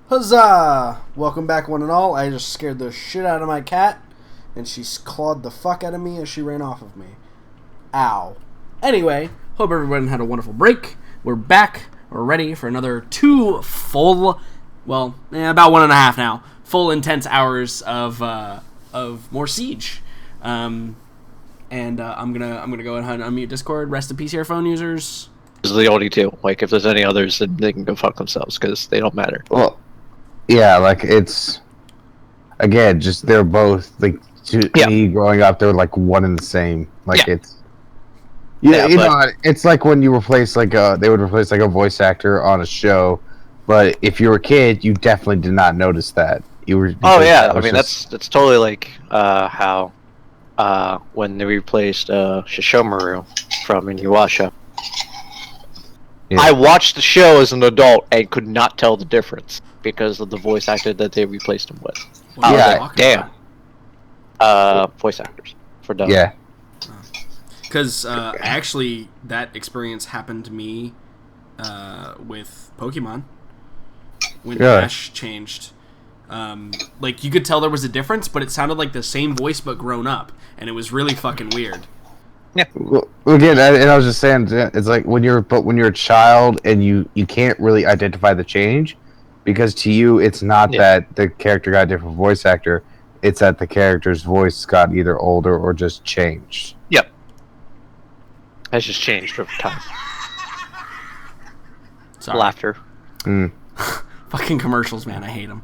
Huzzah! Welcome back, one and all. I just scared the shit out of my cat, and she clawed the fuck out of me as she ran off of me. Ow. Anyway, hope everyone had a wonderful break. We're back. We're ready for another two full, about 1.5 now, full intense hours of more Siege. I'm gonna go ahead and unmute Discord. Rest in peace, earphone users. Those are the only two. Like, if there's any others, then they can go fuck themselves because they don't matter. Well, yeah, like it's again, just they're both like me growing up. They're like one and the same. Like it's it's like when you replace they would replace like a voice actor on a show, but if you were a kid, you definitely did not notice that. You were. Oh yeah, I mean that's totally like how when they replaced Shishomaru from Inuyasha. Yeah. I watched the show as an adult and could not tell the difference because of the voice actor that they replaced him with. Damn. Voice actors for dub. Yeah. Because actually, that experience happened to me with Pokemon when Ash changed. Like you could tell there was a difference, but it sounded like the same voice but grown up, and it was really fucking weird. Yeah. Well, again, and I was just saying, it's like when you're a child and you can't really identify the change, because to you it's not that the character got a different voice actor, it's that the character's voice got either older or just changed. Yep. Has just changed over time. Sorry. Laughter. Fucking commercials, man. I hate them.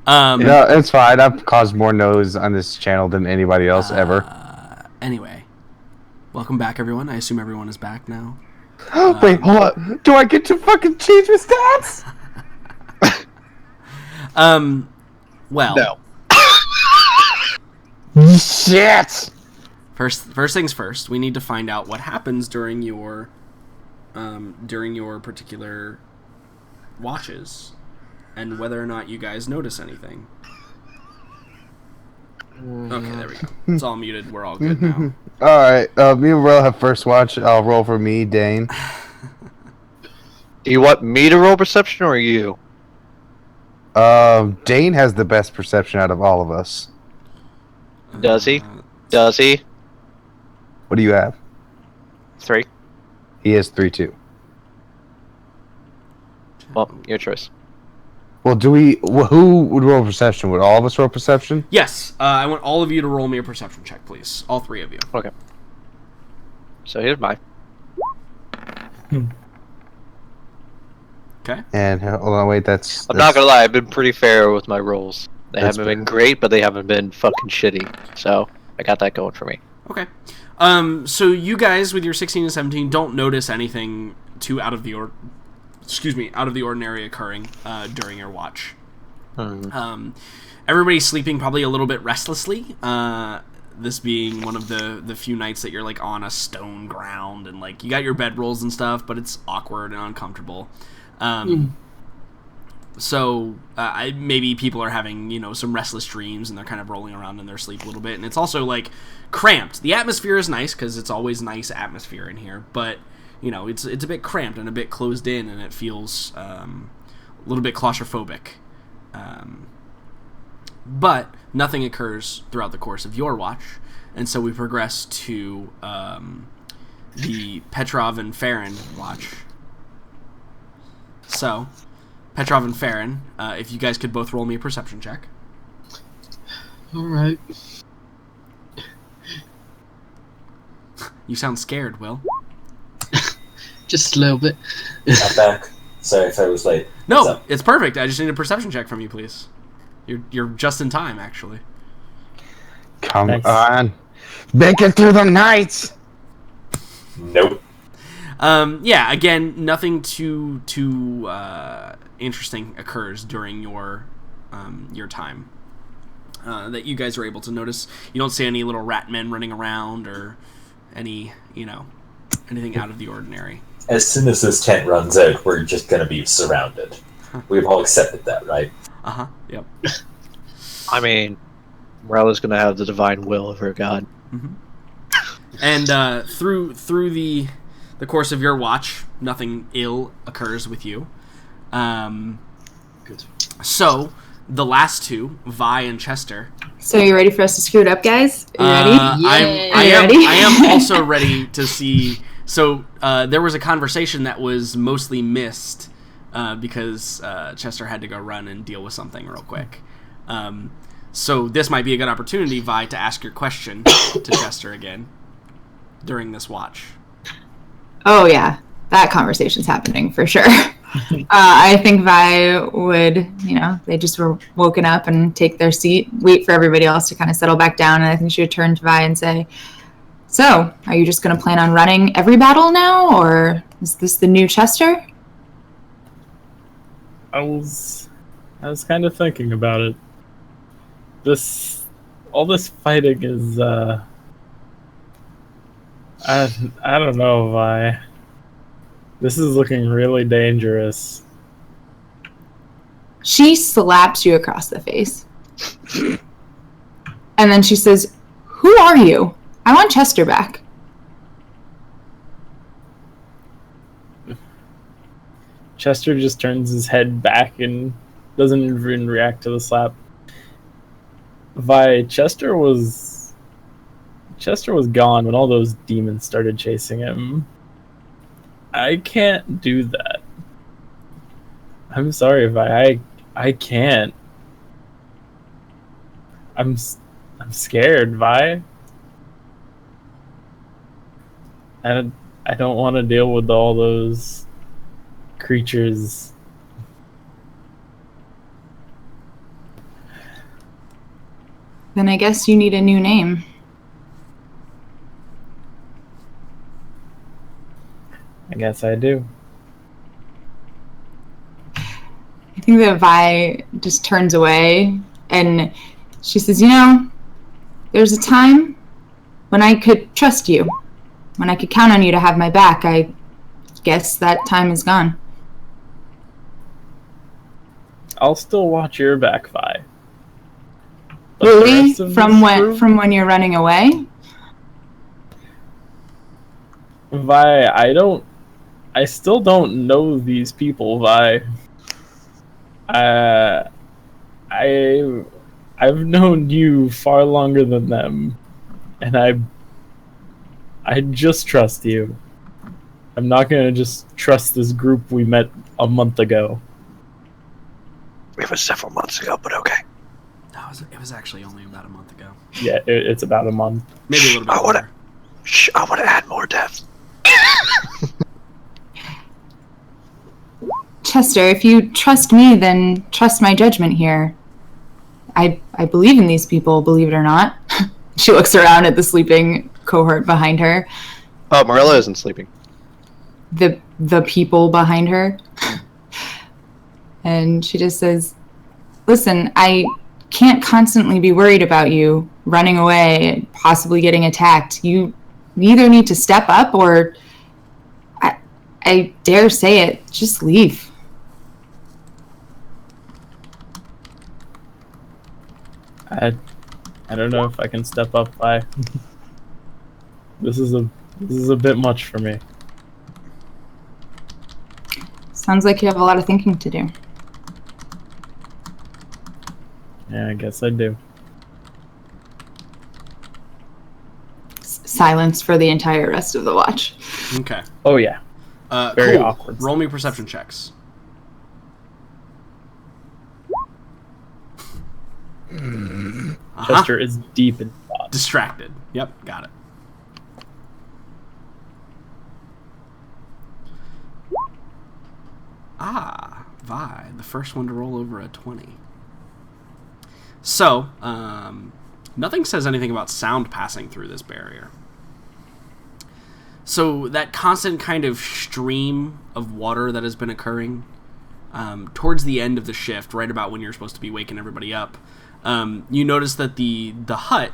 No, it's fine. I've caused more noise on this channel than anybody else ever. Anyway. Welcome back, everyone. I assume everyone is back now. Wait, hold on. Do I get to fucking change my stats? Well. No. Shit! First things first, we need to find out what happens during your particular watches, and whether or not you guys notice anything. Okay, there we go. It's all muted. We're all good now. Alright, me and Will have first watch. I'll roll for me, Dane. Do you want me to roll perception or you? Dane has the best perception out of all of us. Does he? Does he? What do you have? 3. He has 3 too. Well, your choice. Well, who would roll perception? Would all of us roll perception? Yes. I want all of you to roll me a perception check, please. All 3 of you. Okay. So here's mine. Okay. And hold on, wait. That's. I'm not gonna lie. I've been pretty fair with my rolls. They haven't been great, but they haven't been fucking shitty. So I got that going for me. Okay. So you guys with your 16 and 17 don't notice anything too out of the ordinary occurring during your watch. Everybody's sleeping probably a little bit restlessly. This being one of the few nights that you're like on a stone ground and like you got your bedrolls and stuff, but it's awkward and uncomfortable. So maybe people are having some restless dreams and they're kind of rolling around in their sleep a little bit, and it's also like cramped. The atmosphere is nice because it's always nice atmosphere in here, but it's a bit cramped and a bit closed in, and it feels a little bit claustrophobic. But nothing occurs throughout the course of your watch, and so we progress to the Petrov and Farron watch. So, Petrov and Farron, if you guys could both roll me a perception check. Alright. You sound scared, Will. Just a little bit. I'm back. Sorry if I was late. No, it's perfect. I just need a perception check from you, please. You're just in time, actually. Come on. Make it through the night! Nope. Yeah, again, nothing too interesting occurs during your time that you guys are able to notice. You don't see any little rat men running around or any, anything out of the ordinary. As soon as this tent runs out, we're just going to be surrounded. We've all accepted that, right? Uh-huh, yep. I mean, Morella's going to have the divine will of her god. Mm-hmm. And through the course of your watch, nothing ill occurs with you. Good. So, the last two, Vi and Chester. So you ready for us to screw it up, guys? Are you ready? I am also ready to see. So there was a conversation that was mostly missed because Chester had to go run and deal with something real quick. So this might be a good opportunity, Vi, to ask your question to Chester again during this watch. Oh, yeah. That conversation's happening for sure. I think Vi would, they just were woken up and take their seat, wait for everybody else to kind of settle back down. And I think she would turn to Vi and say, so, are you just going to plan on running every battle now? Or is this the new Chester? I was kind of thinking about it. All this fighting is, I don't know, Vi. This is looking really dangerous. She slaps you across the face. And then she says, who are you? I want Chester back. Chester just turns his head back and doesn't even react to the slap. Vi, Chester was gone when all those demons started chasing him. I can't do that. I'm sorry, Vi. I can't. I'm scared, Vi. I don't want to deal with all those creatures. Then I guess you need a new name. I guess I do. I think that Vi just turns away and she says, there's a time when I could trust you, when I could count on you to have my back. I guess that time is gone. I'll still watch your back, Vi. But really? From when you're running away? Vi, I still don't know these people, Vi. I've known you far longer than them, and I just trust you. I'm not gonna just trust this group we met a month ago. It was several months ago, but okay. No, it was actually only about a month ago. Yeah, it's about a month. Maybe a little bit longer. I want to add more depth. Chester, if you trust me, then trust my judgment here. I believe in these people, believe it or not. She looks around at the sleeping cohort behind her. Oh, Morella isn't sleeping. The people behind her. And she just says, listen, I can't constantly be worried about you running away and possibly getting attacked. You either need to step up or, I dare say it, just leave. I don't know if I can step up, Vi. This is a bit much for me. Sounds like you have a lot of thinking to do. Yeah, I guess I do. Silence for the entire rest of the watch. Okay. Oh yeah. Very awkward. Roll me perception checks. Chester is deep in thought. Distracted. Yep, got it. Vi, the first one to roll over a 20. So, nothing says anything about sound passing through this barrier. So that constant kind of stream of water that has been occurring towards the end of the shift, right about when you're supposed to be waking everybody up, you notice that the hut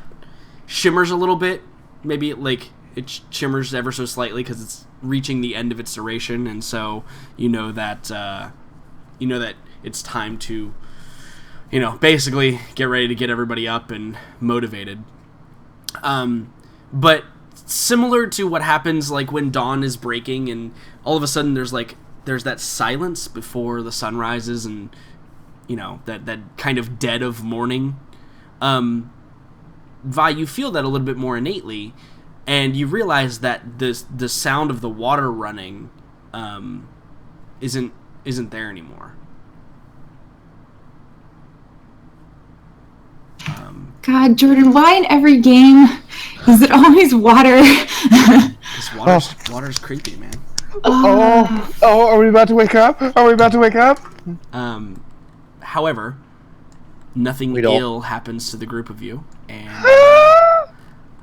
shimmers a little bit. Maybe like it shimmers ever so slightly because it's reaching the end of its duration, and so you know that it's time to basically get ready to get everybody up and motivated. But similar to what happens like when dawn is breaking and all of a sudden there's that silence before the sun rises and that kind of dead of morning. Vi, you feel that a little bit more innately, and you realize that the sound of the water running isn't there anymore. God, Jordan, why in every game is it always water? Water's creepy, man. Oh, are we about to wake up? However, nothing ill happens to the group of you, and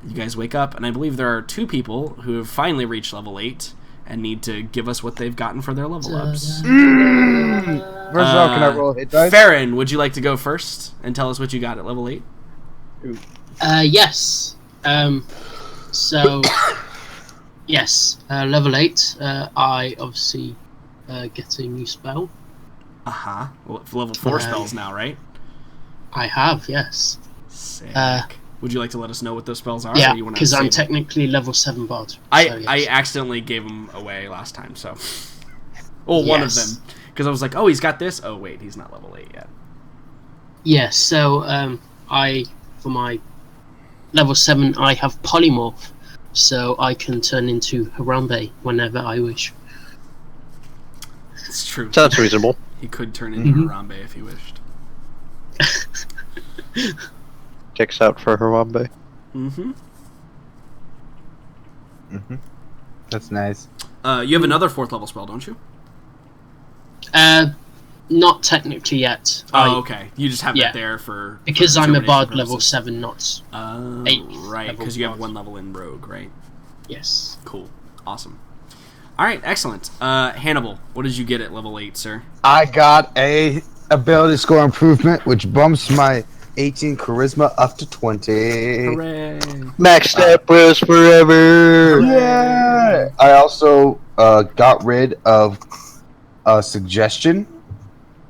you guys wake up, and I believe there are 2 people who have finally reached level 8 and need to give us what they've gotten for their level ups. First of all, can I roll a hit dice? Farron, would you like to go first and tell us what you got at level 8? Yes. So, yes, level 8, I obviously get a new spell. Uh-huh. Well, level 4 spells now, right? I have, yes. Sick. Would you like to let us know what those spells are? Yeah, because I'm technically level 7 bard. I accidentally gave them away last time, so... Well, one of them. Because I was like, oh, he's got this? Oh, wait, he's not level 8 yet. Yeah, so for my level 7, I have polymorph, so I can turn into Harambe whenever I wish. It's true. Sounds reasonable. He could turn into Harambe if he wished. Checks out for Harambe. Mm-hmm. That's nice. You have another 4th level spell, don't you? Not technically yet. Oh, okay. You just have that there for... Because I'm a bard level purposes. 7, not 8. Right, because you have 1 level in rogue, right? Yes. Cool. Awesome. Alright, excellent. Hannibal, what did you get at level 8, sir? I got a ability score improvement, which bumps my 18 charisma up to 20. Hooray! Max Step Bros forever! Yeah! I also got rid of suggestion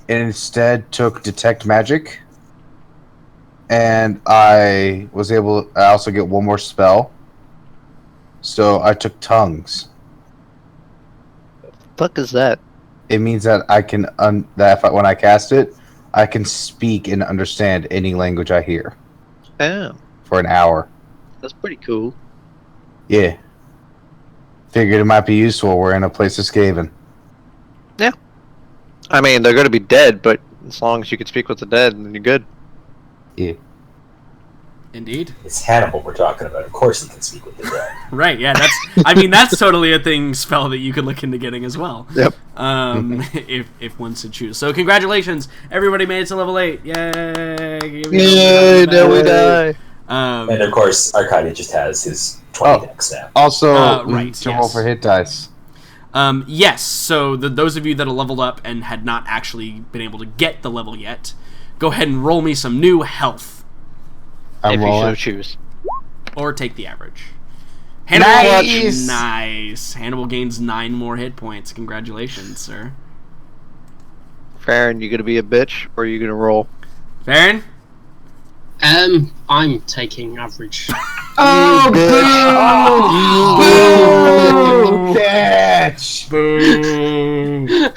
and instead took detect magic. And I also get 1 more spell. So I took tongues. Fuck is that? It means that I can when I cast it, I can speak and understand any language I hear Oh, for an hour. that's pretty cool. Yeah. Figured it might be useful. We're in a place of Skaven. Yeah. I mean, they're going to be dead, but as long as you can speak with the dead, then you're good. Yeah. Indeed. It's Hannibal we're talking about. Of course he can speak with the dead. Right, yeah, that's totally a spell that you could look into getting as well. Yep. If one should choose. So congratulations, everybody made it to level 8. Yay! Yay, now we die. And of course, Arcadia just has his 20 decks now. Also, right, to roll for hit dice. Yes, so those of you that are leveled up and had not actually been able to get the level yet, go ahead and roll me some new health. I'm If you rolling. so choose. Or take the average. Hannibal, Nice! Nice. Hannibal gains 9 more hit points. Congratulations, sir. Farron, you gonna be a bitch, or are you gonna roll? Farron? I'm taking average. Oh, boo! Bitch! Boo!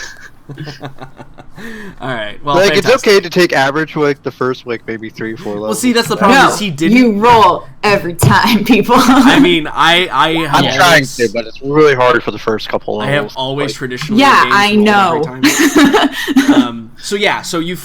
Alright, well, Like, fantastic. it's okay to take average for, like, the first, like, maybe 3 or 4 levels. Well, see, that's the problem No, is he didn't... you roll every time, people. I mean, I have I'm trying always, to, but it's really hard for the first couple I levels. have always Like, traditionally Yeah, games I rolled know. every time. So you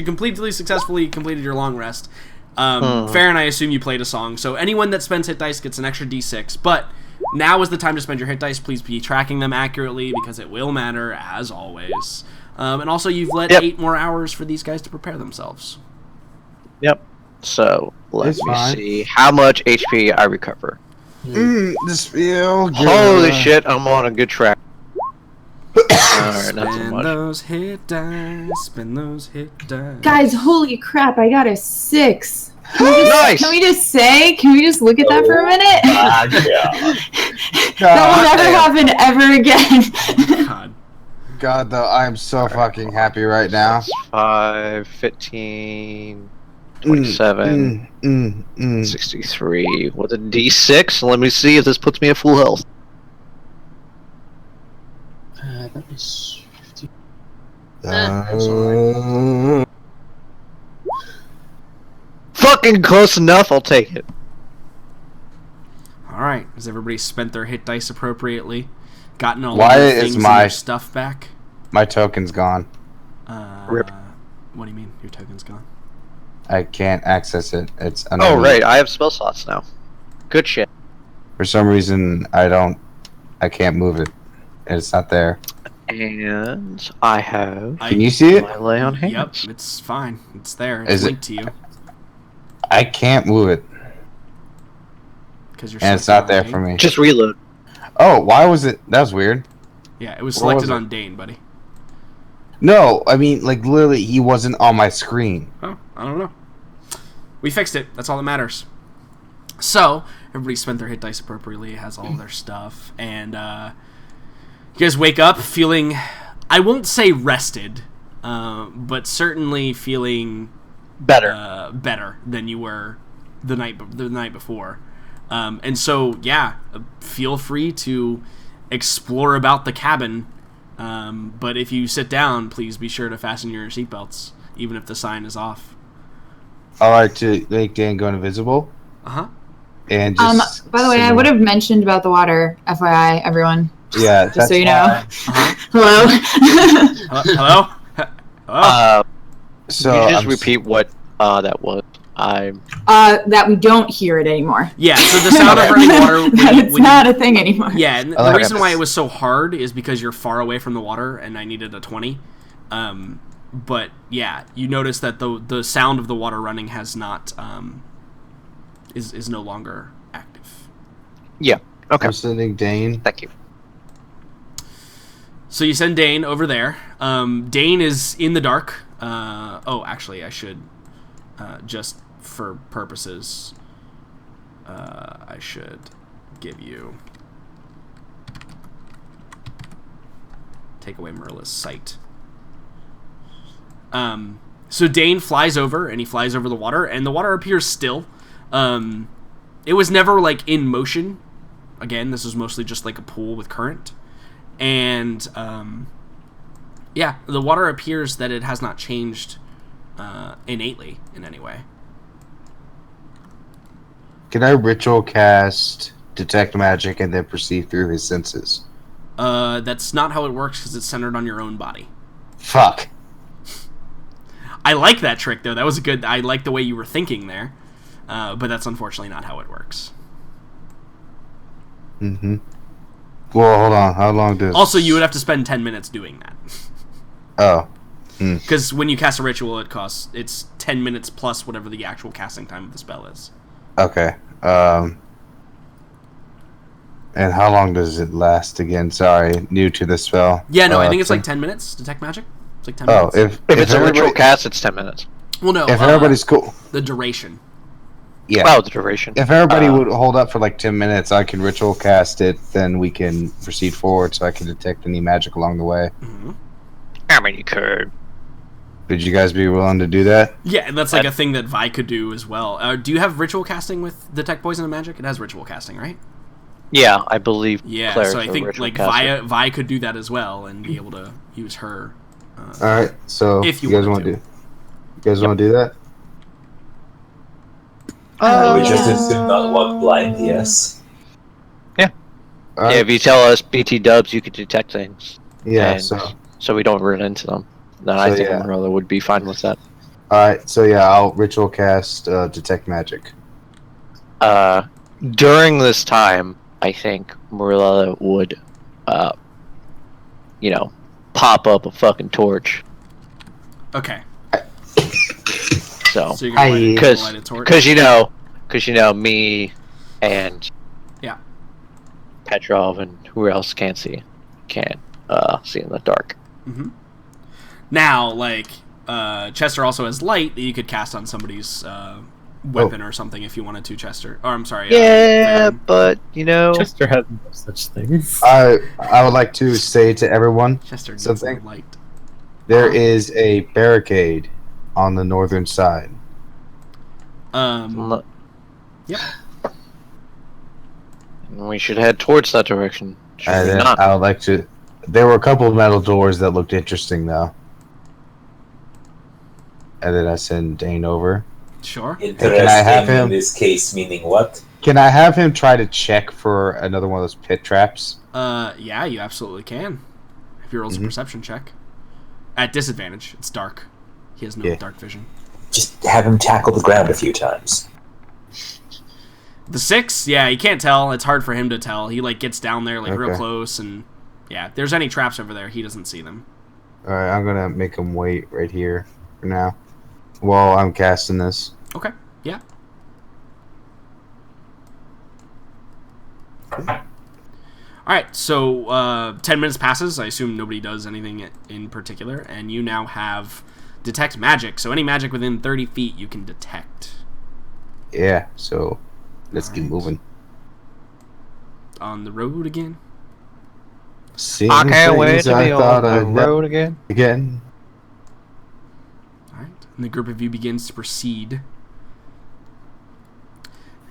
completely successfully completed your long rest. Farron, I assume you played a song. So anyone that spends hit dice gets an extra d6. But now is the time to spend your hit dice. Please be tracking them accurately because it will matter, as always. And also, you've let 8 more hours for these guys to prepare themselves. Yep. So, let It's me fine. see how much HP I recover. This feel good. Holy shit, I'm on a good track. Alright, not so Spend much. those hit dice. Spend those hit dice. Guys, holy crap, I got a 6. Nice! Can we just look at that for a minute? Ah, yeah. That will never happen ever again. God. God, though, I am so fucking happy right now. 5, 15, 27, 63 with a d6. Let me see if this puts me at full health. That is 50. fucking close enough. I'll take it. All right. Has everybody spent their hit dice appropriately? Gotten all Why of their is things and my- their stuff back? My token's gone. Rip. What do you mean? Your token's gone? I can't access it. It's Oh, underneath. right. I have spell slots now. Good shit. For some reason, I can't move it. It's not there. And I have Can you see it? my lay on hands. Yep, it's fine. It's there. It's Is it- linked to you. I can't move it, Because you're and it's selected not there on for Dane. me. Just reload. Oh, why was it? That was weird. Yeah, it was Where was selected it? on Dane, buddy. No, I mean, like, literally, he wasn't on my screen. Oh, I don't know. We fixed it. That's all that matters. So, everybody spent their hit dice appropriately, has all their stuff, and you guys wake up feeling, I won't say rested, but certainly feeling Better. better than you were the night before. And so, yeah, feel free to explore about the cabin. But if you sit down, please be sure to fasten your seatbelts, even if the sign is off. I like to make Dan go invisible Uh-huh. and just. By the way, I would have mentioned about the water, FYI, everyone. Yeah, Just so you know. Uh-huh. Hello. Hello? Hello? So Can you just I'm repeat what that was? That we don't hear it anymore. Yeah, so the sound of running water... It's not a thing anymore. Yeah, and I the like reason this. why it was so hard is because you're far away from the water, and I needed a 20. But, yeah, you notice that the sound of the water running has not... is no longer active. Yeah. Okay. I'm sending Dane. Thank you. So you send Dane over there. Dane is in the dark. Actually, I should... just for purposes... I should give you... Take away Marilla's sight. So Dane flies over, and he flies over the water, and the water appears still. It was never, like, in motion. Again, this was mostly just, like, a pool with current. And, yeah, the water appears that it has not changed innately in any way. Can I ritual cast detect magic and then perceive through his senses? That's not how it works because it's centered on your own body. Fuck. I like that trick, though. That was a good... I like the way you were thinking there. But that's unfortunately not how it works. Mm-hmm. Well, hold on. How long does... Also, you would have to spend 10 minutes doing that. Oh. Because when you cast a ritual, it's 10 minutes plus whatever the actual casting time of the spell is. Okay. And how long does it last again? Sorry, new to the spell. Yeah, no, I think it's like 10 minutes. Detect magic? It's like 10 Oh, minutes. If it's a ritual everybody- cast, it's 10 minutes. Well, no. If everybody's cool. The duration. Yeah. Oh, the duration. If everybody would hold up for like 10 minutes, I can ritual cast it, then we can proceed forward so I can detect any magic along the way. Mm-hmm. I mean, you could. Would you guys be willing to do that? Yeah, and that's like a thing that Vi could do as well. Do you have ritual casting with Detect Poison and Magic? It has ritual casting, right? Yeah, I believe. Yeah, clerics so I are think ritual like casters. Vi could do that as well and be able to use her. Alright, so If you guys wanted want to. to do You guys want to do that? We just assume not walk blind, yes. All right. Yeah, if you tell us BT dubs, you could detect things. Yeah, and so we don't run into them. Then I So, think yeah. Marilla would be fine with that. alright, so yeah, I'll ritual cast detect magic. During this time, I think Marilla would, pop up a fucking torch. Okay. So, So you're gonna light a torch. because me and Yeah. Petrov and who else can't see in the dark. Mm-hmm. Now, like, Chester also has light that you could cast on somebody's weapon or something if you wanted to, Chester. Or I'm sorry. Yeah, Farron. but Chester has no such things. I would like to say to everyone, Chester needs something. more light. there is a barricade on the northern side. Yep. Yep. We should head towards that direction. Should And we then not? I would like to... There were a couple of metal doors that looked interesting, though. And then I send Dane over. Sure. Interesting have him- in this case, meaning what? Can I have him try to check for another one of those pit traps? Yeah, you absolutely can. If he rolls a perception check. At disadvantage. It's dark. He has no dark vision. Just have him tackle the ground a few times. The 6, yeah, he can't tell. It's hard for him to tell. He like gets down there like real Okay. close, and yeah, if there's any traps over there, he doesn't see them. Alright, I'm gonna make him wait right here for now. While I'm casting this. Okay, yeah. Alright, so 10 minutes passes. I assume nobody does anything in particular, and you now have detect magic. So any magic within 30 feet you can detect. Yeah, so let's keep Alright. moving. On the road again. Seeing I can't wait things to I be thought on the I'd never road again. again. Alright, and the group of you begins to proceed.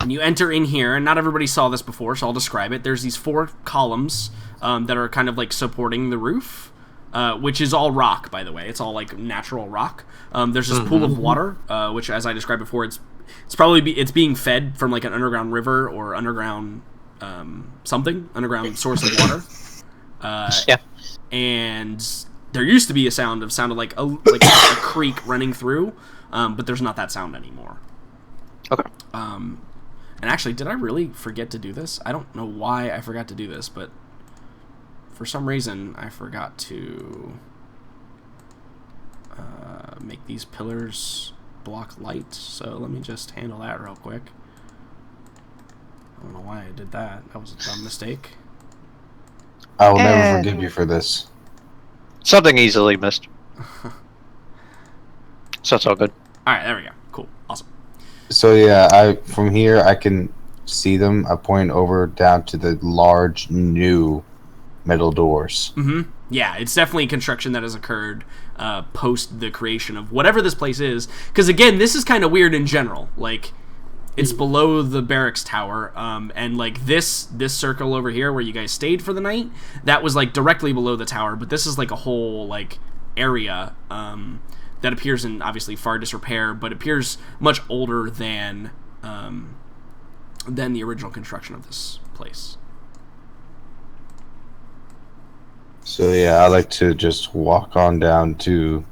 And you enter in here, and not everybody saw this before, so I'll describe it. There's these 4 columns that are kind of like supporting the roof, which is all rock, by the way. It's all like natural rock. There's this pool of water, which, as I described before, it's probably it's being fed from like an underground river or underground underground source of water. Yeah. And there used to be a sound of sounded like a creek running through, but there's not that sound anymore. Okay. And actually, did I really forget to do this? I don't know why I forgot to do this, but for some reason I forgot to make these pillars block light. So let me just handle that real quick. I don't know why I did that. That was a dumb mistake. I will never forgive you for this. Something easily missed. So it's all good. All right, there we go. Cool, awesome. So yeah, from here I can see them. I point over down to the large new metal doors. Mm-hmm. Yeah, it's definitely construction that has occurred post the creation of whatever this place is. Because again, this is kind of weird in general. Like, it's below the barracks tower, and like this circle over here where you guys stayed for the night, that was like directly below the tower. But this is like a whole like area that appears in obviously far disrepair, but appears much older than the original construction of this place. So yeah, I like to just walk on down to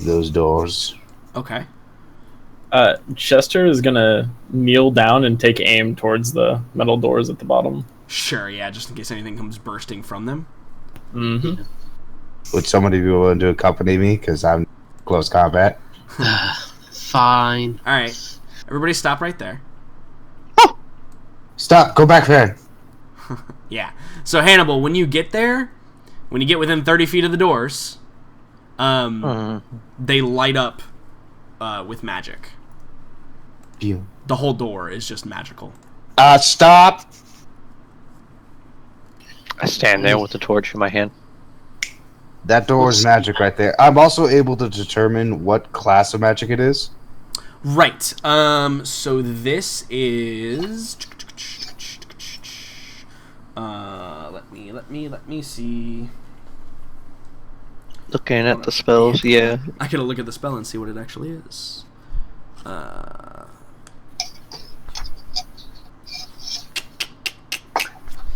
those doors. Okay. Chester is gonna kneel down and take aim towards the metal doors at the bottom. Sure, yeah, just in case anything comes bursting from them. Mm-hmm. Would somebody be willing to accompany me? Because I'm close combat. Fine. All right, everybody stop right there. Stop! Go back there! Yeah. So Hannibal, when you get there, when you get within 30 feet of the doors, they light up with magic. You. The whole door is just magical. Stop! I stand there with the torch in my hand. That door is magic right there. I'm also able to determine what class of magic it is. Right. So this is. Let me see. Looking at the spells, yeah. I gotta look at the spell and see what it actually is.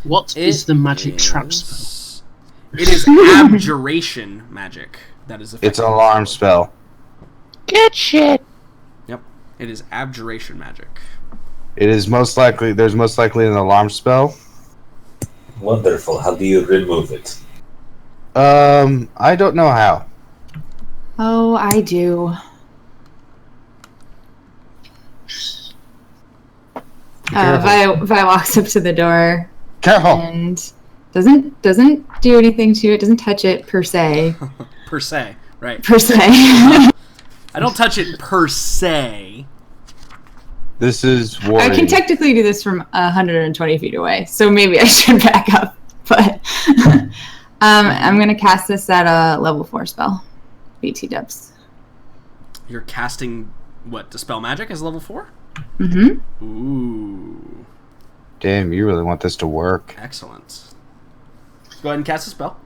What is the magic trap spell? It is abjuration magic. That is It's an alarm spell. Get shit! Yep. It is abjuration magic. It is most likely. There's most likely an alarm spell. Wonderful. How do you remove it? I don't know how. Oh, I do. Vi walks up to the door Careful! and doesn't do anything to it. Doesn't touch it per se. Per se, right. Per se. I don't touch it per se. This is I warning. can technically do this from 120 feet away, so maybe I should back up. But I'm gonna cast this at a level 4 spell. BT dubs. You're casting what? Dispel magic as level 4? Mm-hmm. Ooh, Damn, you really want this to work. excellent. Go ahead and cast a spell.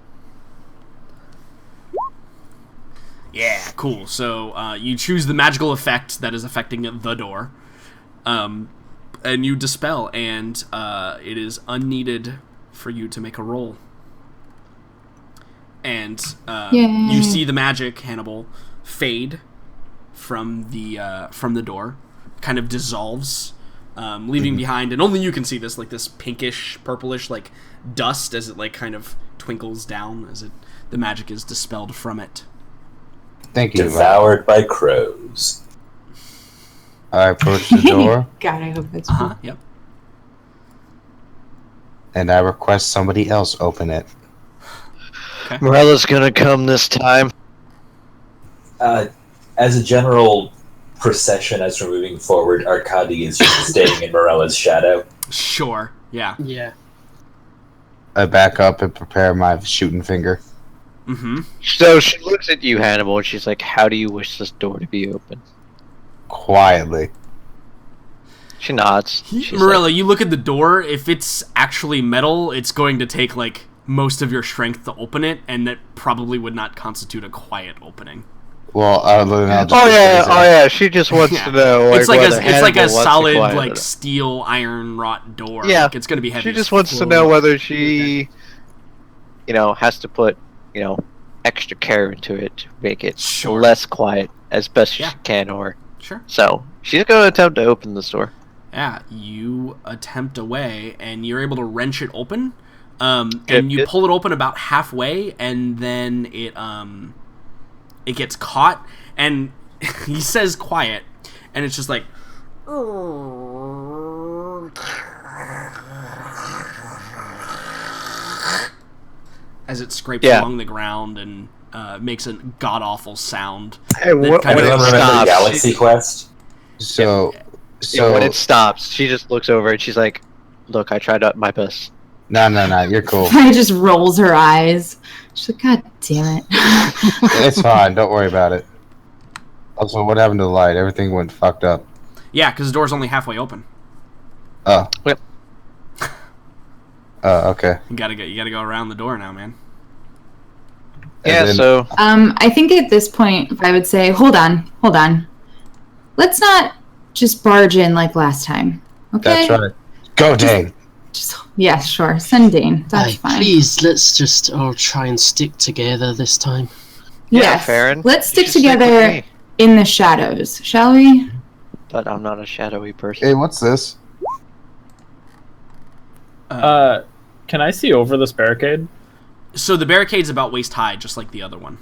Yeah, cool. So you choose the magical effect that is affecting the door, and you dispel, and it is unneeded for you to make a roll. And you see the magic, Hannibal, fade from the door, kind of dissolves, leaving behind, and only you can see this, like this pinkish, purplish, like dust as it like kind of twinkles down as the magic is dispelled from it. Thank you. Devoured by crows. I approach the door. God, I hope that's true. Yep. And I request somebody else open it. Okay. Morella's gonna come this time. As a general procession, as we're moving forward, Arkady is just staying in Morella's shadow. Sure. Yeah. Yeah. I back up and prepare my shooting finger. Mm-hmm. So she looks at you, Hannibal, and she's like, "How do you wish this door to be open?" Quietly. She nods. She's Morella, like, you look at the door. If it's actually metal, it's going to take like most of your strength to open it, and that probably would not constitute a quiet opening. Well, I'll just oh yeah. She just wants to know. Like, It's like whether a Hannibal wants to solid quiet like it. steel iron wrought door. Yeah. Like, it's going to be heavy. She just wants to know whether she, has to put, extra care into it to make it Sure. less quiet as best she Yeah. can, or Sure. so she's going to attempt to open the door. Yeah, you attempt away, and you're able to wrench it open. Good, And you good. pull it open about halfway, and then it gets caught, and he says quiet, and it's just like as it scrapes Yeah. along the ground and makes a god-awful sound. Hey, what- when when it it Remember stops, Galaxy Quest? So when it stops, she just looks over and she's like, "Look, I tried my best." no, you're cool. She just rolls her eyes. She's like, God damn it. It's fine. Don't worry about it. Also, what happened to the light? Everything went fucked up. Yeah, because the door's only halfway open. Oh. Yep. Okay. You gotta go around the door now, man. Yeah, then- so I think at this point, I would say, hold on. Let's not just barge in like last time. Okay? That's right. Go, Dane. Yeah, sure. Send Dane. That's Hey, fine. please, let's just all try and stick together this time. yeah, Yes. Farron, Let's you stick should with together me. in the shadows, shall we? But I'm not a shadowy person. Hey, what's this? Can I see over this barricade? So the barricade's about waist high, just like the other one.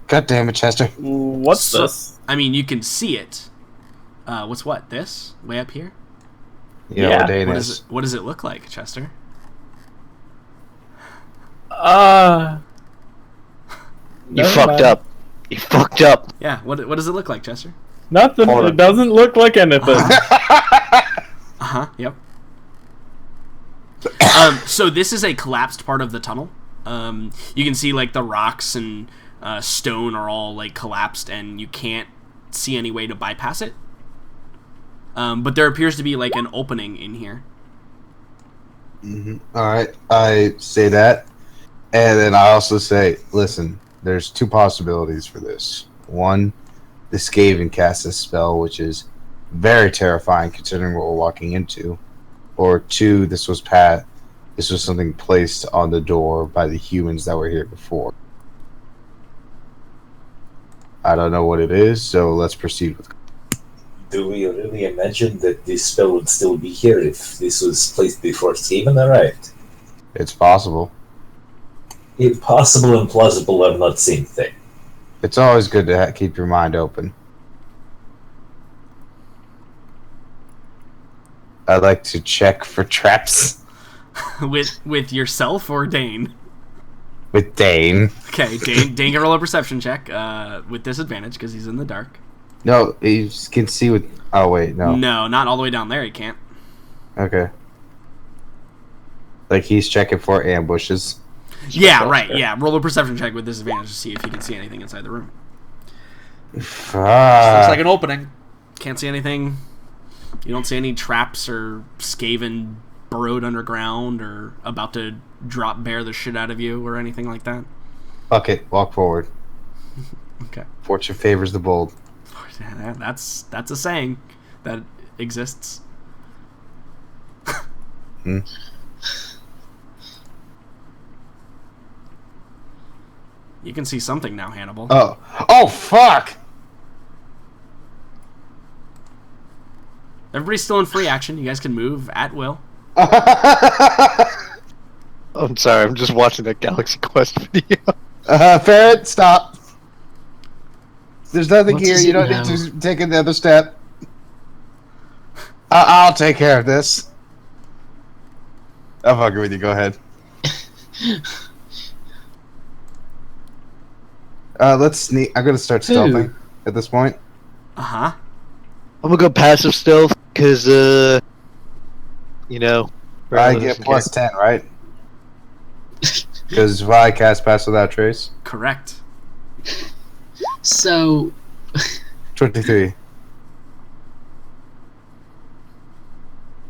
God damn it, Chester. What's So- this? I mean, you can see it. What's what? This? Way up here? Yeah, Yeah. what Dane What, is. what does it look like, Chester? You never fucked mind. up. You fucked up. Yeah, what does it look like, Chester? Nothing. Hold on. It doesn't look like anything. Uh-huh, yep. So this is a collapsed part of the tunnel. You can see, like, the rocks and stone are all, like, collapsed, and you can't see any way to bypass it. But there appears to be, like, an opening in here. Alright, I say that. And then I also say, listen, there's two possibilities for this. One, the Skaven cast this spell, which is very terrifying considering what we're walking into. Or two, this was something placed on the door by the humans that were here before. I don't know what it is, so let's proceed with. Do we really imagine that this spell would still be here if this was placed before Steven? Alright. It's possible. Impossible and plausible are not same thing. It's always good to keep your mind open. I like to check for traps with yourself or Dane? with Dane. Okay, Dane can roll a perception check with disadvantage because he's in the dark. No, you can see with. Oh wait, no. No, not all the way down there. He can't. Okay. Like he's checking for ambushes. Yeah, right. Yeah, roll a perception check with disadvantage to see if you can see anything inside the room. Looks like an opening. Can't see anything. You don't see any traps or Skaven burrowed underground or about to drop bear the shit out of you or anything like that. Fuck it. Walk forward. Okay. Fortune favors the bold. That's a saying that exists. Hmm. You can see something now, Hannibal. Oh, fuck! Everybody's still in free action. You guys can move at will. I'm sorry, I'm just watching that Galaxy Quest video. Ferret, stop. There's nothing What here. is You it don't now? need to take another step. I'll take care of this. I'm fucking with you. Go ahead. Let's sneak. I'm gonna start stealthing at this point. Uh-huh. I'm gonna go passive stealth, because, you know... I get plus 10, right? Because I cast Pass Without Trace. Correct. So, 23.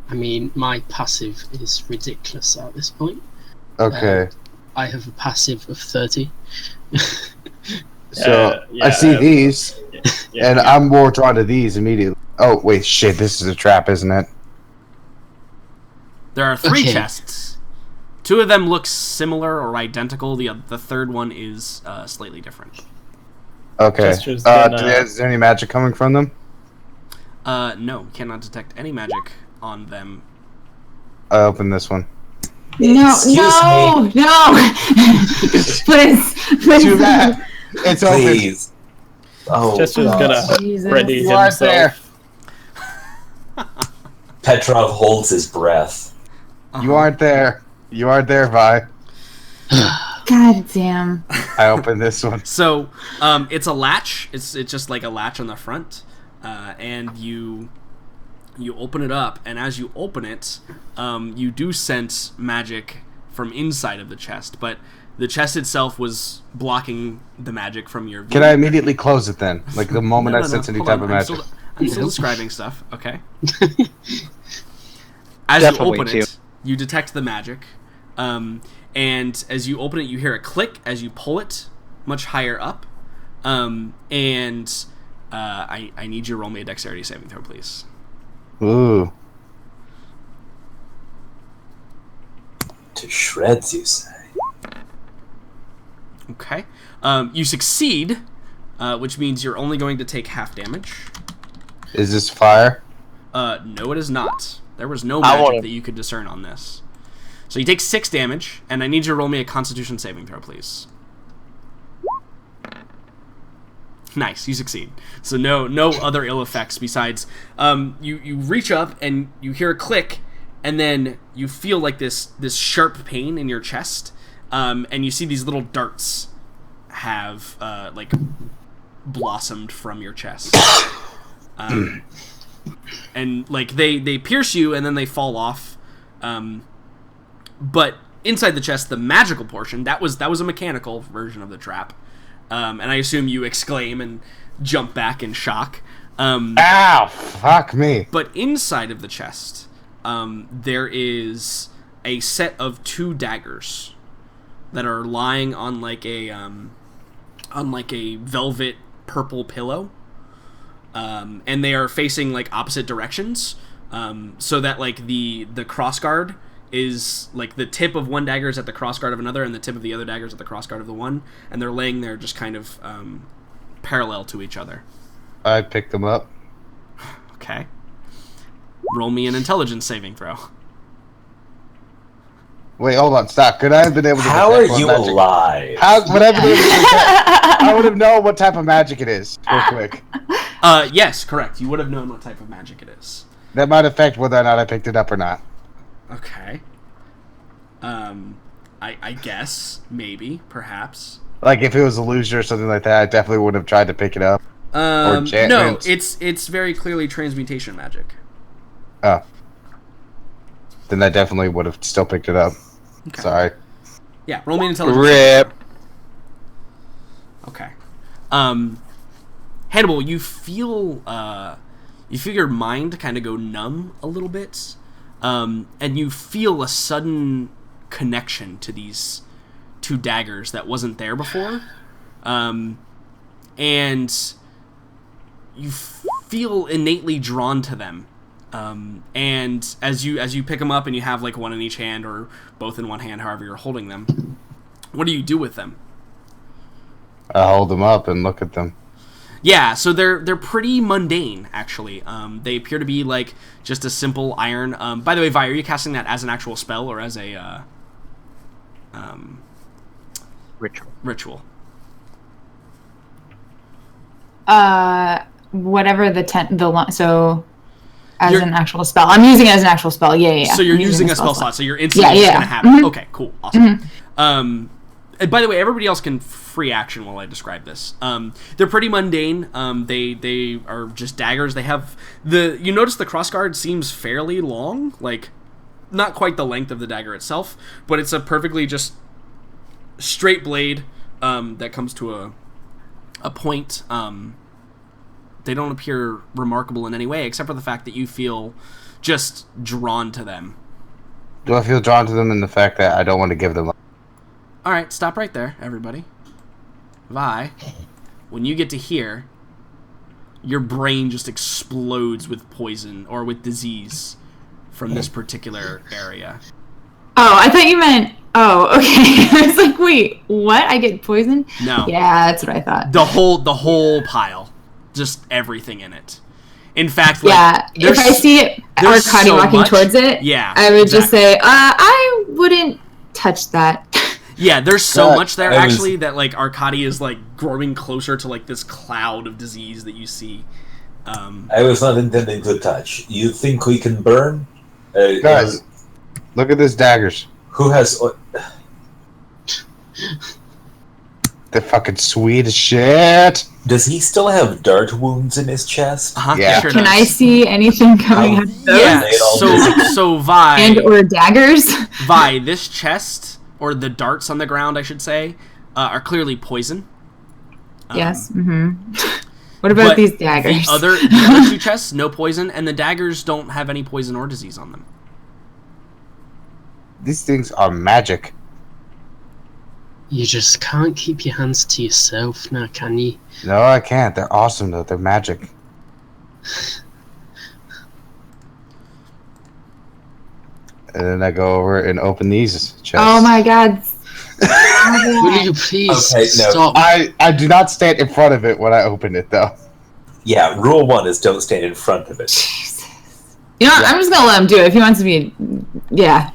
I mean, my passive is ridiculous at this point. Okay. I have a passive of 30. So, yeah, I see these, Yeah, and I'm more drawn to these immediately. Oh, wait, shit, this is a trap, isn't it? There are 3 Okay. chests. 2 of them look similar or identical. The third one is slightly different. Okay. Chester's gonna- Is there any magic coming from them? No, we cannot detect any magic on them. I open this one. No, Excuse no, no. Please, please. Too bad. It's open. Please. Oh, Chester's God. gonna Jesus. ready You aren't there. himself. Petrov holds his breath. You aren't there. You aren't there, Vi. God damn. I open this one. So, it's a latch. It's just like a latch on the front, and you open it up, and as you open it, you do sense magic from inside of the chest, but the chest itself was blocking the magic from your view. Can I immediately close it then? Like the moment No, I no, sense no, any hold type on, of I'm magic. I'm still describing stuff, okay? As Definitely you open too. it, you detect the magic, and as you open it, you hear a click as you pull it much higher up, and I need you to roll me a dexterity saving throw, please. Ooh. To shreds, you say? Okay. You succeed, which means you're only going to take half damage. Is this fire? No, it is not. There was no I magic wanna- that you could discern on this. So you take 6 damage, and I need you to roll me a Constitution saving throw, please. Nice, you succeed. So no other ill effects besides you reach up and you hear a click, and then you feel like this sharp pain in your chest, and you see these little darts have like blossomed from your chest, and like they pierce you and then they fall off, but inside the chest, the magical portion that was a mechanical version of the trap. And I assume you exclaim and jump back in shock. Ow! Fuck me. But inside of the chest, there is a set of 2 daggers that are lying on like a velvet purple pillow, and they are facing like opposite directions, so that like the crossguard is like the tip of one dagger is at the crossguard of another, and the tip of the other dagger is at the crossguard of the one, and they're laying there just kind of parallel to each other. I picked them up. Okay. Roll me an intelligence saving throw. Wait, hold on, stop. Could I have been able to How are detect what you magic- alive? How would I have been able to detect? I would have known what type of magic it is, real quick. Yes, correct. You would have known what type of magic it is. That might affect whether or not I picked it up or not. Okay. I guess, maybe, perhaps. Like, if it was illusion or something like that, I definitely would have tried to pick it up. No, enchantments. it's very clearly transmutation magic. Oh. Then I definitely would have still picked it up. Okay. Sorry. Yeah, roll me an intelligence. Rip. Okay. Hannibal, you feel your mind kind of go numb a little bit, and you feel a sudden connection to these 2 daggers that wasn't there before, and you feel innately drawn to them. And as you pick them up and you have like one in each hand or both in one hand, however you're holding them, what do you do with them? I hold them up and look at them. Yeah, so they're pretty mundane, actually. They appear to be like just a simple iron. By the way, Vi, are you casting that as an actual spell or as a ritual? Whatever so as an actual spell. I'm using it as an actual spell. Yeah. So you're using a spell slot. So you're instantly just gonna have it. Okay, cool, awesome. And by the way, everybody else can free action while I describe this. They're pretty mundane. They are just daggers. They have you notice the crossguard seems fairly long, like not quite the length of the dagger itself, but it's a perfectly just straight blade that comes to a point. They don't appear remarkable in any way, except for the fact that you feel just drawn to them. Do I feel drawn to them in the fact that I don't want to give them up? All right, stop right there, everybody. Vi, when you get to here, your brain just explodes with poison or with disease from this particular area. Oh, I thought you meant... Oh, okay. I was like, wait, what? I get poisoned? No. Yeah, that's what I thought. The whole pile. Just everything in it. In fact, like, if I see it, Arcady walking towards it, I would just say, I wouldn't touch that. Yeah, there's so much there, actually, that, like, Arcady is, like, growing closer to, like, this cloud of disease that you see. I was not intending to touch. You think we can burn? Guys, look at these daggers. Who has... They're fucking sweet as shit. Does he still have dart wounds in his chest? Uh-huh, yeah. Sure Can does. I see anything coming out of those? Yeah, so Vi... And or daggers? Vi, this chest, or the darts on the ground, I should say, are clearly poison. Yes, What about these daggers? The other two chests, no poison, and the daggers don't have any poison or disease on them. These things are magic. You just can't keep your hands to yourself now, can you? No, I can't. They're awesome, though. They're magic. And then I go over and open these chests. Oh my god. Will you please stop? I do not stand in front of it when I open it, though. Yeah, rule 1 is don't stand in front of it. Jesus. You know what? I'm just gonna let him do it. If he wants to be... Yeah.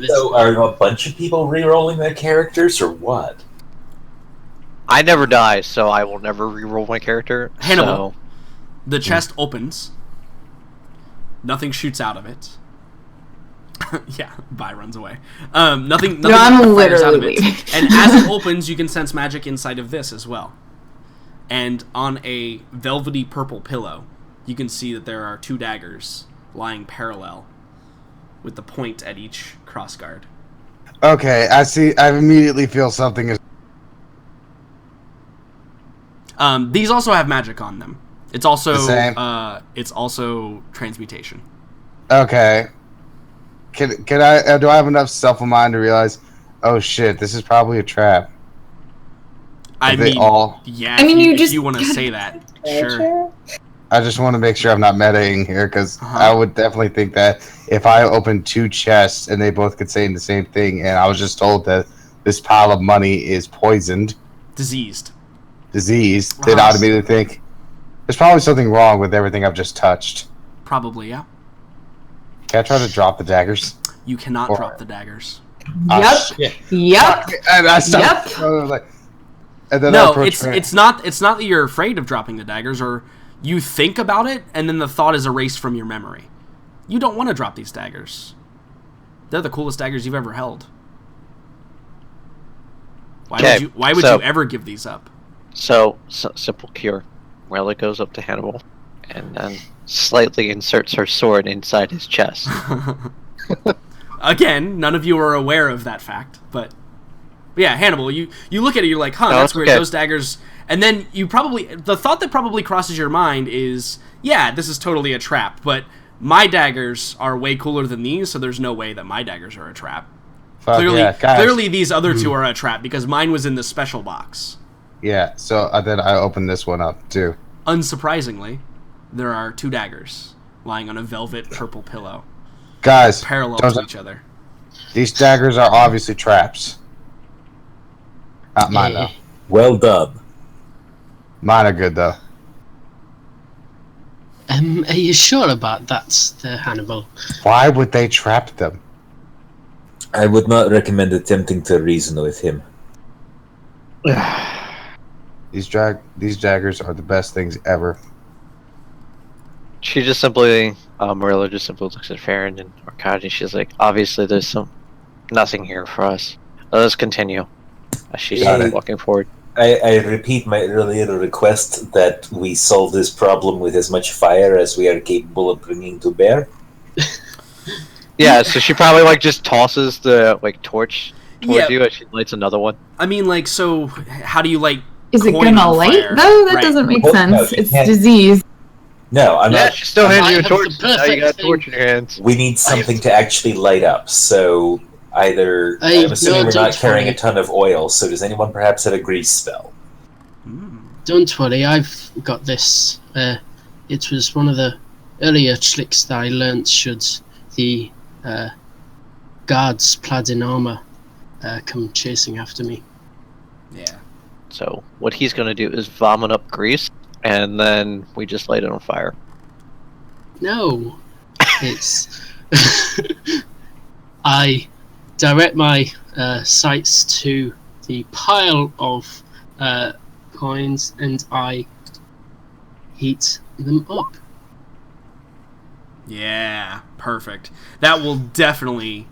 So are a bunch of people re-rolling their characters, or what? I never die, so I will never re-roll my character. Hannibal, So... the chest opens. Nothing shoots out of it. Yeah, Vi runs away. Nothing No, I'm fires out of literally it. leaving. And as it opens, you can sense magic inside of this as well. And on a velvety purple pillow, you can see that there are 2 daggers lying parallel, with the point at each crossguard. Okay, I see. I immediately feel something is... These also have magic on them. It's also the same? Transmutation. Okay. Can I... do I have enough self-mind to realize, oh shit, this is probably a trap? I mean, yeah. I mean, if you want to say that, sure. I just want to make sure I'm not metaing here, because I would definitely think that if I opened 2 chests and they both could say the same thing, and I was just told that this pile of money is poisoned, diseased, then I would immediately think there's probably something wrong with everything I've just touched. Probably, yeah. Can I try to drop the daggers? You cannot drop the daggers. Yep. And I stopped. And then no, it's not that you're afraid of dropping the daggers, or you think about it, and then the thought is erased from your memory. You don't want to drop these daggers. They're the coolest daggers you've ever held. Why would you ever give these up? So simple cure. Rella goes up to Hannibal, and then slightly inserts her sword inside his chest. Again, none of you are aware of that fact, but yeah, Hannibal, you look at it, you're like, huh, that's weird, those daggers, and then the thought that probably crosses your mind is, yeah, this is totally a trap, but my daggers are way cooler than these, so there's no way that my daggers are a trap. Clearly these other 2 are a trap, because mine was in the special box. Yeah, so then I opened this one up too. Unsurprisingly, there are 2 daggers lying on a velvet purple pillow, Guys, parallel don't- to each other. these daggers are obviously traps. Not mine though. Well done. Mine are good though. Are you sure about that, there, Hannibal? Why would they trap them? I would not recommend attempting to reason with him. These daggers are the best things ever. She just simply, Marilla just simply looks at Farron and Arcady, and she's like, obviously there's nothing here for us. Let us continue. As she's walking forward. I repeat my earlier request that we solve this problem with as much fire as we are capable of bringing to bear. Yeah, so she probably like just tosses the torch towards Yeah. you as she lights another one. I mean, like, so how do you like? Is it coin gonna on light fire? though? That Right. doesn't make Well, no, sense. you It's can't. disease. No, I'm Yeah, not. she still hands I you a have torch. the Now you got a perfect torch in your hands. We need something to actually light up. So either I'm assuming we're not carrying a ton of oil. So does anyone perhaps have a grease spell? Don't worry, I've got this. It was one of the earlier tricks that I learnt should the guards clad in armor come chasing after me. Yeah. So what he's gonna do is vomit up grease, and then we just light it on fire. No, it's... I direct my sights to the pile of coins and I heat them up. Yeah, perfect. That will definitely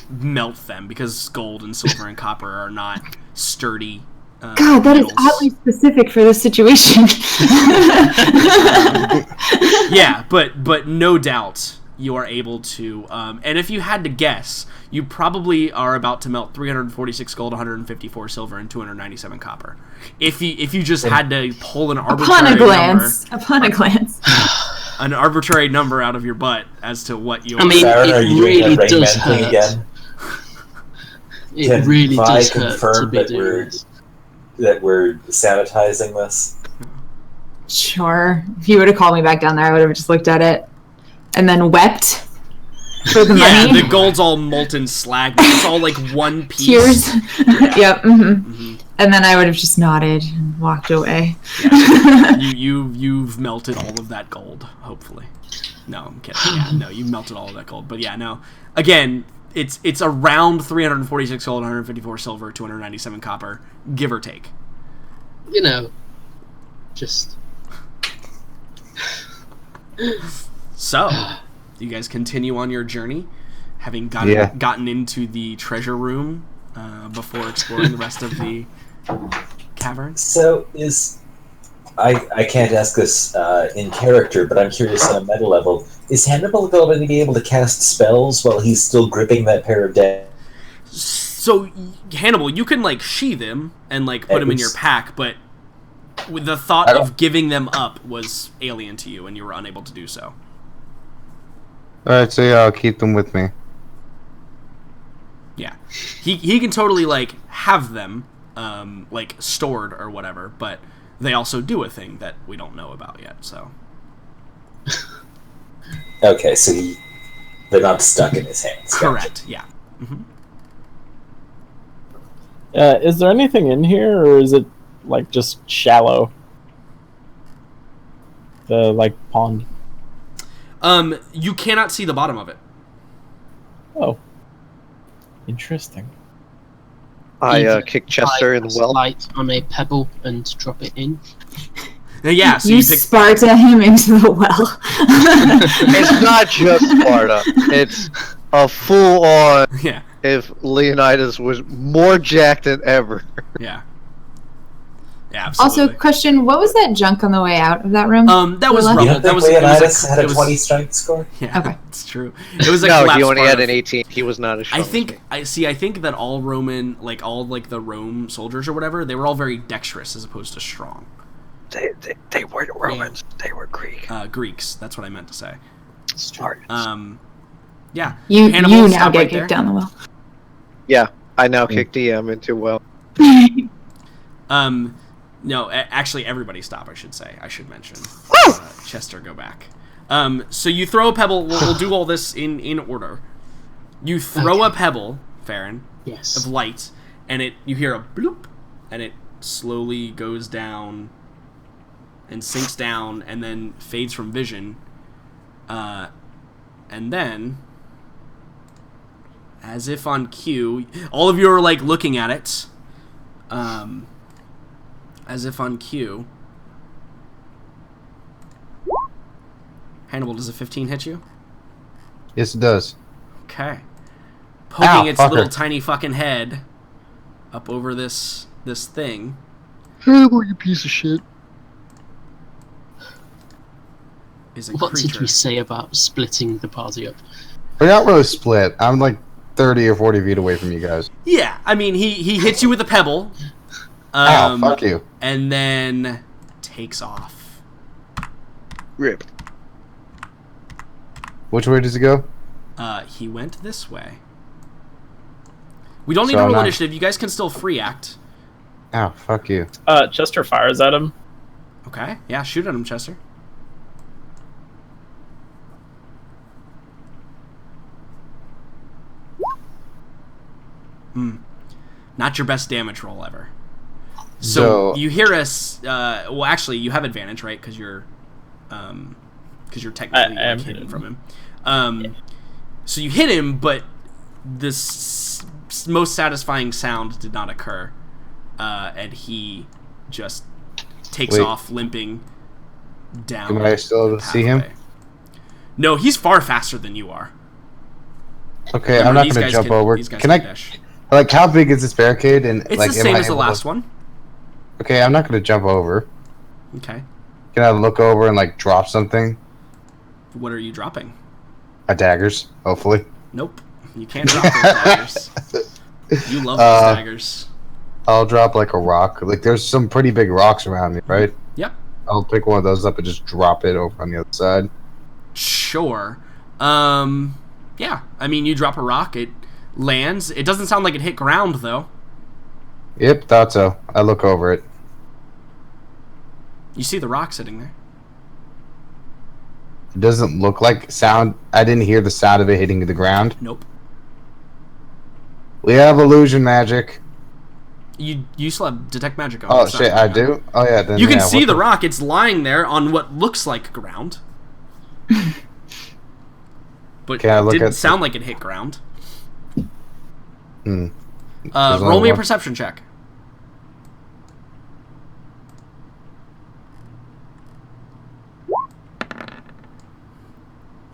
melt them because gold and silver and copper are not sturdy. God, that is metals. oddly specific for this situation. Yeah, but no doubt you are able to. And if you had to guess, you probably are about to melt 346 gold, 154 silver, and 297 copper. If you just had to pull an arbitrary Upon a glance. an arbitrary number out of your butt as to what you. I mean, Farron, it are you really doing that Rain does Man thing hurt. again? It Can really Vi does hurt to confirm be that doing this. we're sanitizing this? Sure. If you would have called me back down there, I would have just looked at it and then wept for the Yeah, money. the gold's all molten slag. It's all like one piece. Tears. Yep. Mm-hmm. And then I would have just nodded and walked away. You've melted all of that gold. Hopefully. No, I'm kidding. Yeah, no, you've melted all of that gold. But yeah, no. Again, it's around 346 gold, 154 silver, 297 copper, give or take. You know, just... So, you guys continue on your journey, having gotten into the treasure room before exploring the rest of the cavern. So I can't ask this in character, but I'm curious on a meta level. Is Hannibal going to be able to cast spells while he's still gripping that pair of daggers? So, Hannibal, you can like sheath him and like put him in your pack, but with the thought of giving them up was alien to you, and you were unable to do so. Alright, so yeah, I'll keep them with me. Yeah, he can totally like have them like stored or whatever, but they also do a thing that we don't know about yet. So Okay, so they're not stuck in his hands. Gotcha. correct, yeah. Mm-hmm. Is there anything in here, or is it like just shallow? The like pond. You cannot see the bottom of it. Oh, interesting. I kick Chester in the well. Light on a pebble and drop it in. Yeah, so you you pick. Sparta him into the well. It's not just Sparta. It's a full-on. Yeah, If Leonidas was more jacked than ever. yeah, yeah. Absolutely. Also, question: what was that junk on the way out of that room? That was You rubble. You don't That think was Leonidas it had a was- 20 strength score? Yeah, Okay. it's true. It was a No, collapsed he only part had of- an 18. He was not as strong. I think I think that all Roman, like all like the Rome soldiers or whatever, they were all very dexterous as opposed to strong. They weren't Romans. They were Greek. Greeks. That's what I meant to say. Spartans. Yeah. you Hannibal, now stop get right kicked there. down the well. Yeah, I now kick DM into well. No, actually, everybody stop. I should mention. Chester, go back. So you throw a pebble. We'll do all this in order. You throw a pebble, Farron. Yes. Of light, and you hear a bloop, and it slowly goes down, and sinks down, and then fades from vision. And then, as if on cue, all of you are like looking at it. As if on cue. Hannibal, does a 15 hit you? Yes, it does. Okay. Poking its fucker. little tiny fucking head up over this thing. Hannibal, you piece of shit. Is a What creature. did we say about splitting the party up? We're not really split. I'm like 30 or 40 feet away from you guys. Yeah, I mean, he hits you with a pebble. Ow, fuck you. And then takes off. Rip. Which way does it go? He went this way. We don't need So to roll I'm not- initiative. You guys can still free act. Ow, fuck you. Chester fires at him. Okay, yeah, shoot at him, Chester. Not your best damage roll ever. So you hear us. Well, actually, you have advantage, right? Because you're technically I am hidden hidden. from him. So you hit him, but this most satisfying sound did not occur, and he just takes Wait. off limping down. Am I still able to see him? pathway. No, he's far faster than you are. Okay, Remember, I'm not these gonna guys jump can- over. these guys Can can I? dash. Like, how big is this barricade? And It's like, the am same I as the able to- last one. Okay, I'm not gonna jump over. Okay. Can I look over and like drop something? What are you dropping? Daggers, hopefully. Nope. You can't drop those daggers. You love those daggers. I'll drop like a rock. Like, there's some pretty big rocks around me, right? Yep. I'll pick one of those up and just drop it over on the other side. Sure. Yeah. I mean, you drop a rock, it lands. It doesn't sound like it hit ground, though. Yep, thought so. I look over it. You see the rock sitting there. It doesn't look like sound. I didn't hear the sound of it hitting the ground. Nope. We have illusion magic. You still have detect magic on. Oh It's not shit, I ground. do. Oh yeah, then You can yeah, see what the rock. It's lying there on what looks like ground. But Can I look didn't at sound like it hit ground. There's Roll only me a one. perception check.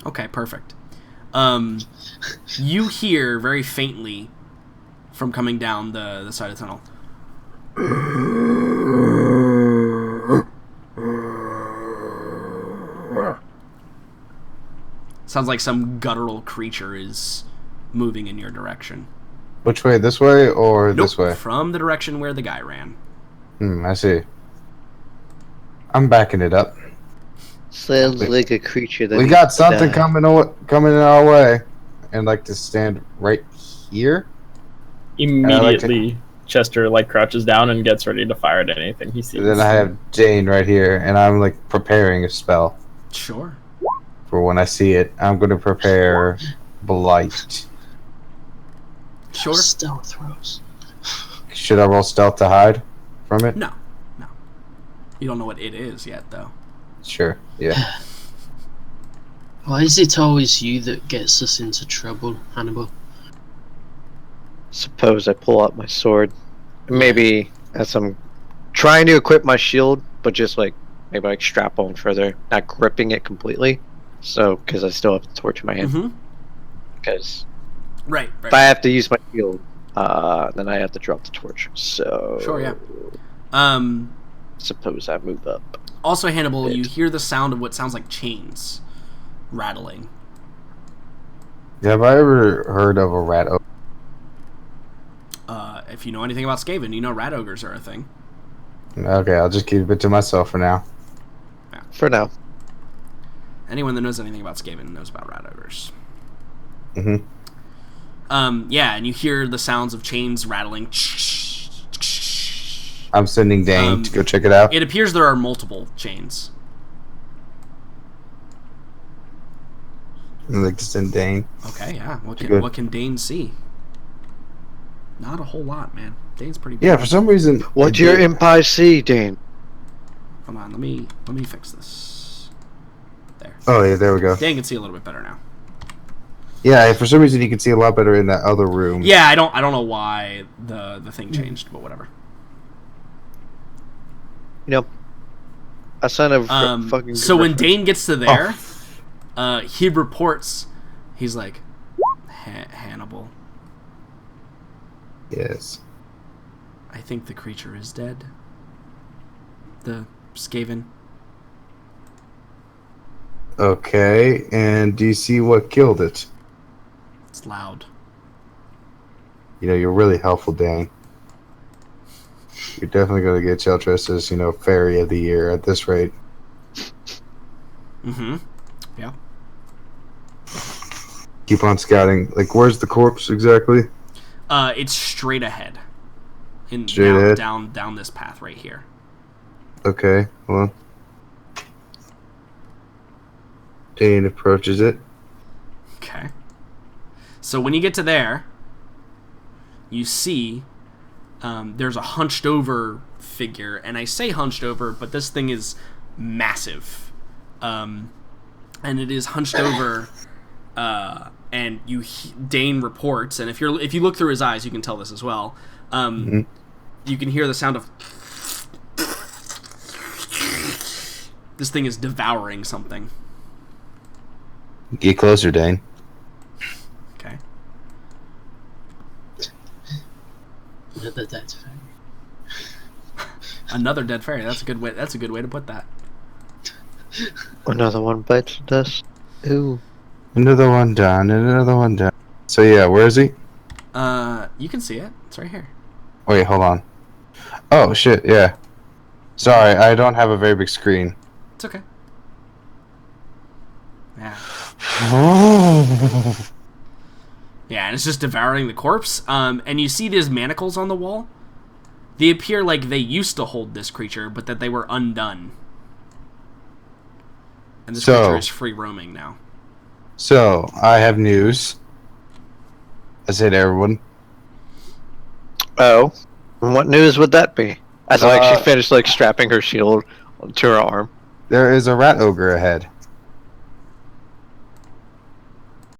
Okay, perfect. You hear very faintly from coming down the side of the tunnel. Sounds like some guttural creature is moving in your direction. Which way? This way or Nope, this way? from the direction where the guy ran. I see. I'm backing it up. Sounds like a creature that We needs got to something die. coming in our way, and like to stand right here. Immediately, Chester like crouches down and gets ready to fire at anything he sees. And then I have Jane right here, and I'm like preparing a spell Sure. for when I see it. I'm going to prepare Blight. Sure. Stealth throws. Should I roll stealth to hide from it? No. You don't know what it is yet, though. Sure. Yeah. Why is it always you that gets us into trouble, Hannibal? Suppose I pull out my sword. Maybe as I'm trying to equip my shield, but just like maybe like strap on further, not gripping it completely. So, because I still have the torch in my hand. Mm-hmm. Because Right. if I have to use my shield, then I have to drop the torch. So, Sure, yeah. Suppose I move up. Also, Hannibal, you hear the sound of what sounds like chains rattling. Have I ever heard of a rat? If you know anything about Skaven, you know rat ogres are a thing. Okay, I'll just keep it to myself for now. For now. Anyone that knows anything about Skaven knows about rat ogres. Mm-hmm. Yeah, and you hear the sounds of chains rattling. I'm sending Dane to go check it out. It appears there are multiple chains. I'd like to send Dane. Okay, yeah. What can Dane see? Not a whole lot, man. Dane's pretty big. Yeah, for some reason. What's your impi see, Dane? Hold on, let me fix this. There. Oh yeah, there we go. Dane can see a little bit better now. Yeah, for some reason you can see a lot better in that other room. Yeah, I don't know why the thing changed, but whatever. I sent a fucking. So when Dane gets to there, he reports. He's like, Hannibal. Yes. I think the creature is dead. The Skaven. Okay, and do you see what killed it? It's loud. You're really helpful, Dane. You're definitely going to get Cheltress as, Fairy of the Year at this rate. Mm-hmm. Yeah. Keep on scouting. Like, where's the corpse exactly? It's straight ahead. Straight ahead? Down this path right here. Okay, well. Dane approaches it. Okay. So when you get to there, you see there's a hunched over figure, and I say hunched over, but this thing is massive, and it is hunched over, and Dane reports, and if you look through his eyes, you can tell this as well. You can hear the sound of this thing is devouring something. Get closer, Dane. Okay. Another dead fairy. Another dead fairy. That's a good way to put that. Another one bites the dust. Ooh. Another one down, and another one down. So yeah, where is he? You can see it. It's right here. Wait, hold on. Oh shit, yeah. Sorry, I don't have a very big screen. It's okay. Yeah. Yeah, and it's just devouring the corpse. And you see these manacles on the wall. They appear like they used to hold this creature, but that they were undone. And this creature is free roaming now. So, I have news. I say to everyone. Oh. What news would that be? As she finished strapping her shield to her arm. There is a rat ogre ahead.